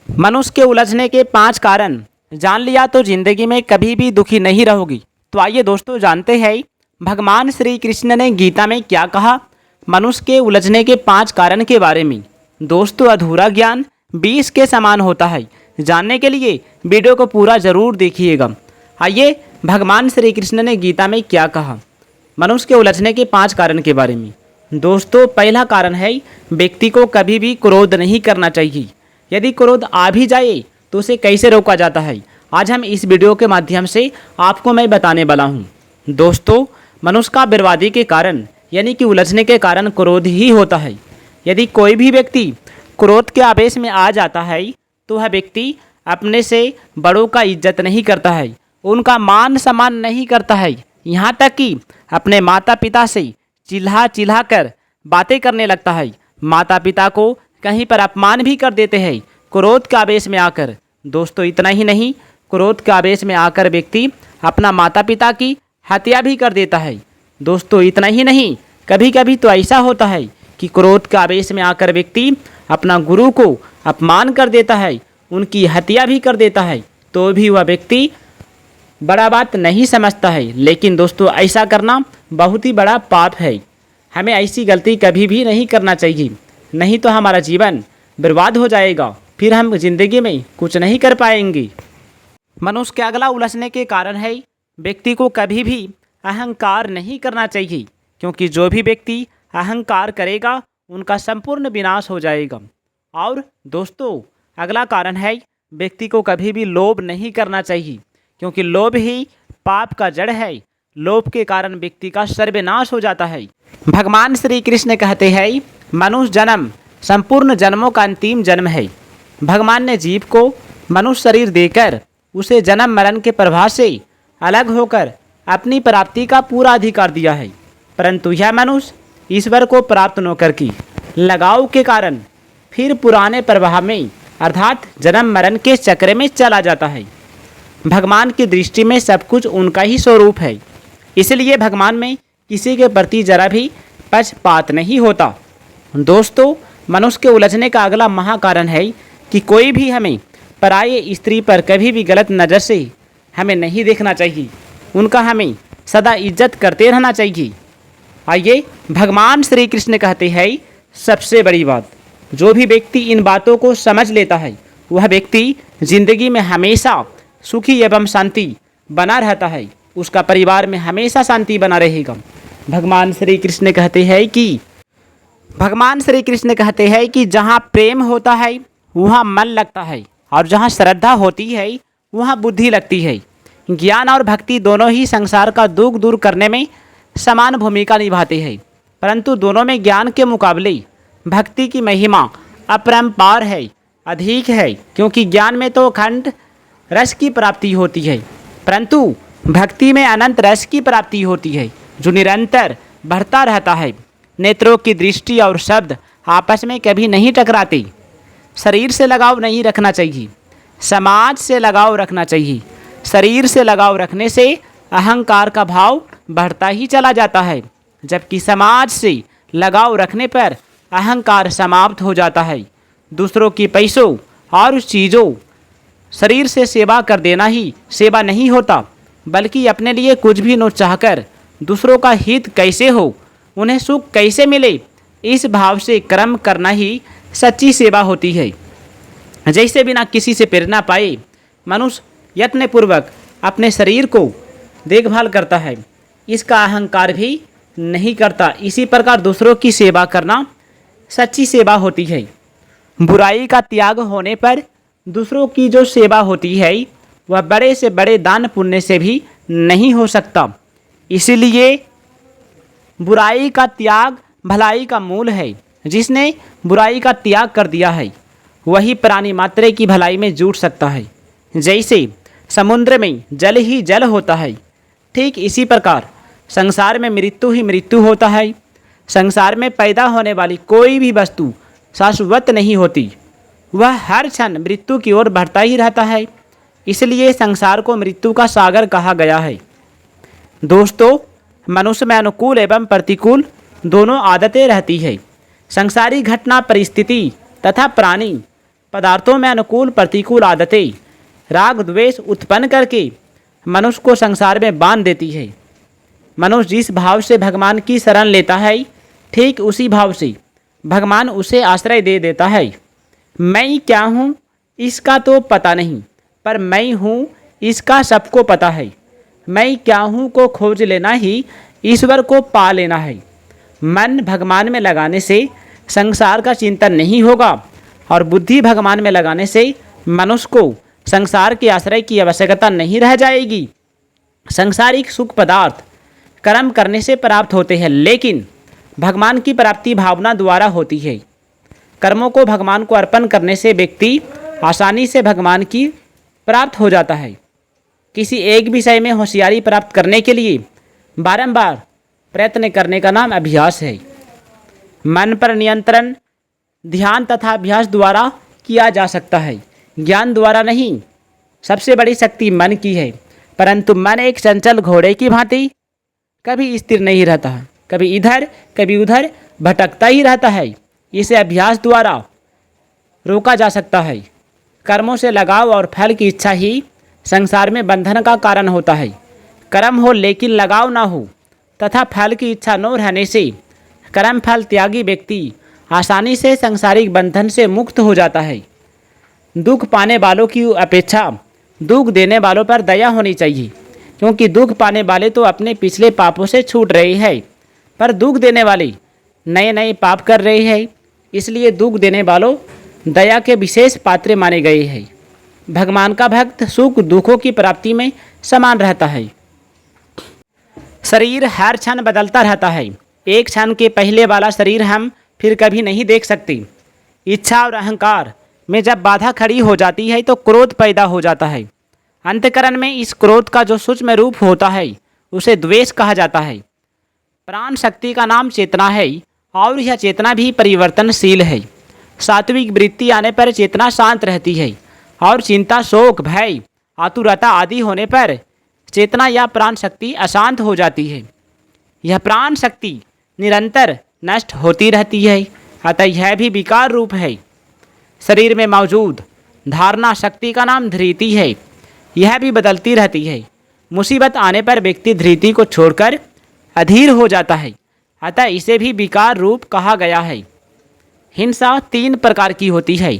मनुष्य के उलझने के 5 कारण जान लिया तो जिंदगी में कभी भी दुखी नहीं रहोगी। तो आइए दोस्तों जानते हैं भगवान श्री कृष्ण ने गीता में क्या कहा मनुष्य के उलझने के 5 कारण के बारे में। दोस्तों अधूरा ज्ञान 20 के समान होता है। जानने के लिए वीडियो को पूरा जरूर देखिएगा। आइए भगवान श्री कृष्ण ने गीता में क्या कहा मनुष्य के उलझने के 5 कारण के बारे में। दोस्तों पहला कारण है व्यक्ति को कभी भी क्रोध नहीं करना चाहिए। यदि क्रोध आ भी जाए तो उसे कैसे रोका जाता है, आज हम इस वीडियो के माध्यम से आपको मैं बताने वाला हूँ। दोस्तों मनुष्य का बर्बादी के कारण यानी कि उलझने के कारण क्रोध ही होता है। यदि कोई भी व्यक्ति क्रोध के आवेश में आ जाता है तो वह व्यक्ति अपने से बड़ों का इज्जत नहीं करता है, उनका मान सम्मान नहीं करता है, यहाँ तक कि अपने माता पिता से चिल्ला चिल्ला कर बातें करने लगता है। माता पिता को कहीं पर अपमान भी कर देते हैं क्रोध के आवेश में आकर। दोस्तों इतना ही नहीं, क्रोध के आवेश में आकर व्यक्ति अपना माता पिता की हत्या भी कर देता है। दोस्तों इतना ही नहीं, कभी कभी तो ऐसा होता है कि क्रोध के आवेश में आकर व्यक्ति अपना गुरु को अपमान कर देता है, उनकी हत्या भी कर देता है, तो भी वह व्यक्ति बड़ा बात नहीं समझता है। लेकिन दोस्तों ऐसा करना बहुत ही बड़ा पाप है। हमें ऐसी गलती कभी भी नहीं करना चाहिए, नहीं तो हमारा जीवन बर्बाद हो जाएगा, फिर हम जिंदगी में कुछ नहीं कर पाएंगे। मनुष्य के अगला उलझने के कारण है व्यक्ति को कभी भी अहंकार नहीं करना चाहिए, क्योंकि जो भी व्यक्ति अहंकार करेगा उनका संपूर्ण विनाश हो जाएगा। और दोस्तों अगला कारण है व्यक्ति को कभी भी लोभ नहीं करना चाहिए, क्योंकि लोभ ही पाप का जड़ है। लोभ के कारण व्यक्ति का सर्वनाश हो जाता है। भगवान श्री कृष्ण कहते हैं मनुष्य जन्म संपूर्ण जन्मों का अंतिम जन्म है। भगवान ने जीव को मनुष्य शरीर देकर उसे जन्म मरण के प्रभाव से अलग होकर अपनी प्राप्ति का पूरा अधिकार दिया है, परंतु यह मनुष्य ईश्वर को प्राप्त न करके लगाव के कारण फिर पुराने प्रभाव में अर्थात जन्म मरण के चक्र में चला जाता है। भगवान की दृष्टि में सब कुछ उनका ही स्वरूप है, इसलिए भगवान में किसी के प्रति जरा भी पक्षपात नहीं होता। दोस्तों मनुष्य के उलझने का अगला महाकारण है कि कोई भी हमें पराये स्त्री पर कभी भी गलत नज़र से हमें नहीं देखना चाहिए, उनका हमें सदा इज्जत करते रहना चाहिए। आइए भगवान श्री कृष्ण कहते हैं सबसे बड़ी बात, जो भी व्यक्ति इन बातों को समझ लेता है वह व्यक्ति जिंदगी में हमेशा सुखी एवं शांति बना रहता है, उसका परिवार में हमेशा शांति बना रहेगा। भगवान श्री कृष्ण कहते हैं कि जहाँ प्रेम होता है वहाँ मन लगता है, और जहाँ श्रद्धा होती है वहाँ बुद्धि लगती है। ज्ञान और भक्ति दोनों ही संसार का दुख दूर करने में समान भूमिका निभाते हैं, परंतु दोनों में ज्ञान के मुकाबले भक्ति की महिमा अपरंपार है, अधिक है, क्योंकि ज्ञान में तो अखंड रस की प्राप्ति होती है, परंतु भक्ति में अनंत रस की प्राप्ति होती है जो निरंतर बढ़ता रहता है। नेत्रों की दृष्टि और शब्द आपस में कभी नहीं टकराते। शरीर से लगाव नहीं रखना चाहिए, समाज से लगाव रखना चाहिए। शरीर से लगाव रखने से अहंकार का भाव बढ़ता ही चला जाता है, जबकि समाज से लगाव रखने पर अहंकार समाप्त हो जाता है। दूसरों की पैसों और चीज़ों शरीर से सेवा कर देना ही सेवा नहीं होता, बल्कि अपने लिए कुछ भी न चाहकर दूसरों का हित कैसे हो, उन्हें सुख कैसे मिले, इस भाव से कर्म करना ही सच्ची सेवा होती है। जैसे बिना किसी से प्रेरणा पाए मनुष्य यत्नपूर्वक अपने शरीर को देखभाल करता है, इसका अहंकार भी नहीं करता, इसी प्रकार दूसरों की सेवा करना सच्ची सेवा होती है। बुराई का त्याग होने पर दूसरों की जो सेवा होती है वह बड़े से बड़े दान पुण्य से भी नहीं हो सकता। इसीलिए बुराई का त्याग भलाई का मूल है। जिसने बुराई का त्याग कर दिया है वही प्राणी मात्र की भलाई में जुट सकता है। जैसे समुद्र में जल ही जल होता है, ठीक इसी प्रकार संसार में मृत्यु ही मृत्यु होता है। संसार में पैदा होने वाली कोई भी वस्तु शाश्वत नहीं होती, वह हर क्षण मृत्यु की ओर बढ़ता ही रहता है। इसलिए संसार को मृत्यु का सागर कहा गया है। दोस्तों मनुष्य में अनुकूल एवं प्रतिकूल दोनों आदतें रहती है। संसारी घटना परिस्थिति तथा प्राणी पदार्थों में अनुकूल प्रतिकूल आदतें राग द्वेष उत्पन्न करके मनुष्य को संसार में बांध देती है। मनुष्य जिस भाव से भगवान की शरण लेता है, ठीक उसी भाव से भगवान उसे आश्रय दे देता है। मैं क्या हूँ इसका तो पता नहीं, पर मैं हूँ इसका सबको पता है। मैं क्या हूँ को खोज लेना ही ईश्वर को पा लेना है। मन भगवान में लगाने से संसार का चिंतन नहीं होगा और बुद्धि भगवान में लगाने से मनुष्य को संसार के आश्रय की आवश्यकता नहीं रह जाएगी। सांसारिक सुख पदार्थ कर्म करने से प्राप्त होते हैं, लेकिन भगवान की प्राप्ति भावना द्वारा होती है। कर्मों को भगवान को अर्पण करने से व्यक्ति आसानी से भगवान की प्राप्त हो जाता है। किसी एक विषय में होशियारी प्राप्त करने के लिए बारंबार प्रयत्न करने का नाम अभ्यास है। मन पर नियंत्रण ध्यान तथा अभ्यास द्वारा किया जा सकता है, ज्ञान द्वारा नहीं। सबसे बड़ी शक्ति मन की है, परंतु मन एक चंचल घोड़े की भांति कभी स्थिर नहीं रहता, कभी इधर कभी उधर भटकता ही रहता है। इसे अभ्यास द्वारा रोका जा सकता है। कर्मों से लगाव और फल की इच्छा ही संसार में बंधन का कारण होता है। कर्म हो लेकिन लगाव ना हो तथा फल की इच्छा न रहने से कर्म फल त्यागी व्यक्ति आसानी से सांसारिक बंधन से मुक्त हो जाता है। दुख पाने वालों की अपेक्षा दुख देने वालों पर दया होनी चाहिए, क्योंकि दुख पाने वाले तो अपने पिछले पापों से छूट रहे हैं, पर दुख देने वाले नए नए पाप कर रहे हैं। इसलिए दुख देने वालों दया के विशेष पात्र माने गए हैं। भगवान का भक्त सुख दुखों की प्राप्ति में समान रहता है। शरीर हर क्षण बदलता रहता है। एक क्षण के पहले वाला शरीर हम फिर कभी नहीं देख सकते। इच्छा और अहंकार में जब बाधा खड़ी हो जाती है तो क्रोध पैदा हो जाता है। अंतःकरण में इस क्रोध का जो सूक्ष्म रूप होता है उसे द्वेष कहा जाता है। प्राण शक्ति का नाम चेतना है और यह चेतना भी परिवर्तनशील है। सात्विक वृत्ति आने पर चेतना शांत रहती है और चिंता शोक भय आतुरता आदि होने पर चेतना या प्राण शक्ति अशांत हो जाती है। यह प्राण शक्ति निरंतर नष्ट होती रहती है, अतः यह भी विकार रूप है। शरीर में मौजूद धारणा शक्ति का नाम धृति है। यह भी बदलती रहती है। मुसीबत आने पर व्यक्ति धृति को छोड़कर अधीर हो जाता है, अतः इसे भी विकार रूप कहा गया है। हिंसा 3 प्रकार की होती है।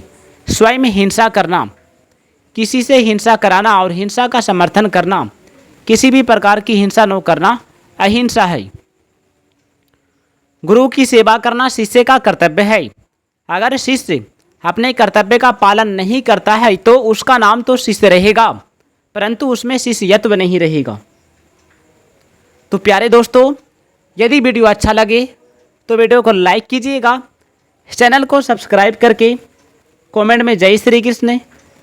स्वयं हिंसा करना, किसी से हिंसा कराना और हिंसा का समर्थन करना। किसी भी प्रकार की हिंसा न करना अहिंसा है। गुरु की सेवा करना शिष्य का कर्तव्य है। अगर शिष्य अपने कर्तव्य का पालन नहीं करता है तो उसका नाम तो शिष्य रहेगा, परंतु उसमें शिष्यत्व नहीं रहेगा। तो प्यारे दोस्तों, यदि वीडियो अच्छा लगे तो वीडियो को लाइक कीजिएगा, चैनल को सब्सक्राइब करके कमेंट में जय श्री कृष्ण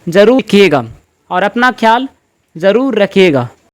ज़रूर लिखिएगा और अपना ख्याल ज़रूर रखिएगा।